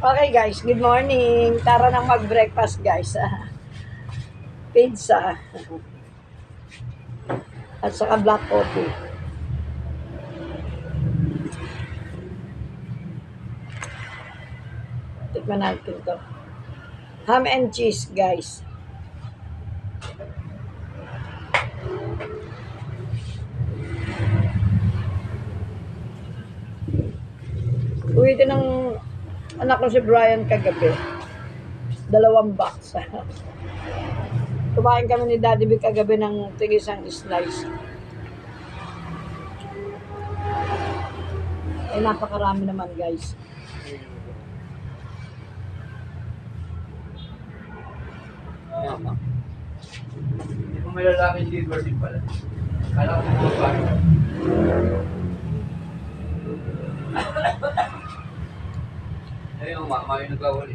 Okay guys, good morning. Tara nang mag-breakfast guys. Pizza. At saka black coffee. Tikman natin to. Ham and cheese guys. Uwi din ng anak ko si Brian kagabi. 2 box. Kumain kami ni Daddy B kagabi ng tigisang slice. Napakarami naman guys. Hindi ko may lalaking liver din pala. Kala ko mga bago. Ayun, mama yung nagwawali.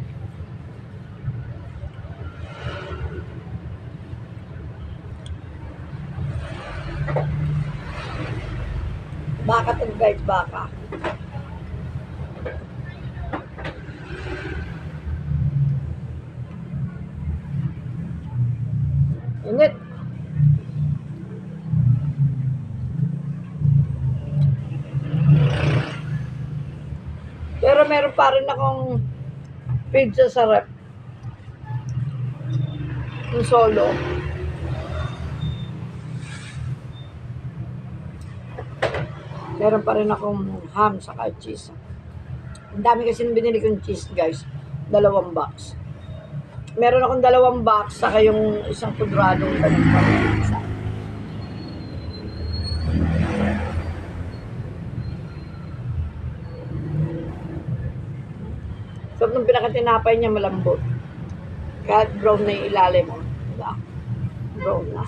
Baka to guys, baka. Init. Pero meron pa rin akong pizza sa rep. Yung solo. Meron pa rin akong ham saka cheese. Ang dami kasi binili kong cheese guys. 2 box. Meron akong 2 box saka yung isang kudradong ganun pa rin pizza. So, nung pinakatinapay niya malambot. Kahit brown na yung ilalim mo. Diba? Brown na.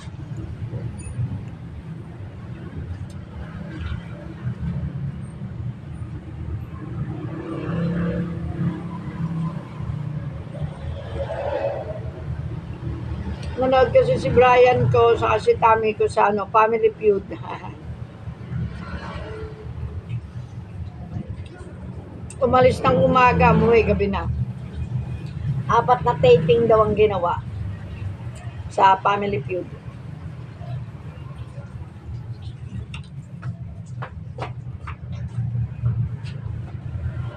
Nanood kasi si Brian ko sa si Tammy ko sa Family Feud. Umalis ng umaga, umuwi gabi na. 4 na taping daw ang ginawa sa Family Feud.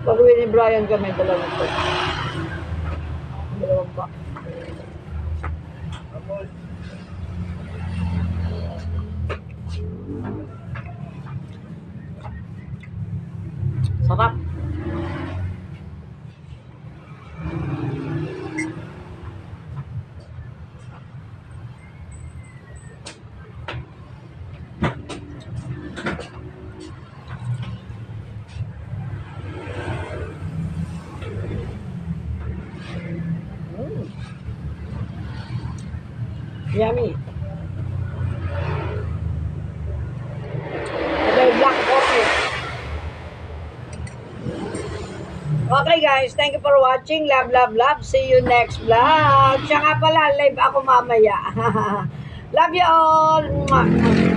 Pag-uwi ni Brian kami, 2 pa. 2 pa. Sarap. Yummy. Okay, black coffee. Okay guys, thank you for watching. Love, love, love. See you next vlog. Siya nga pala, live ako mamaya. Love you all. Mwah.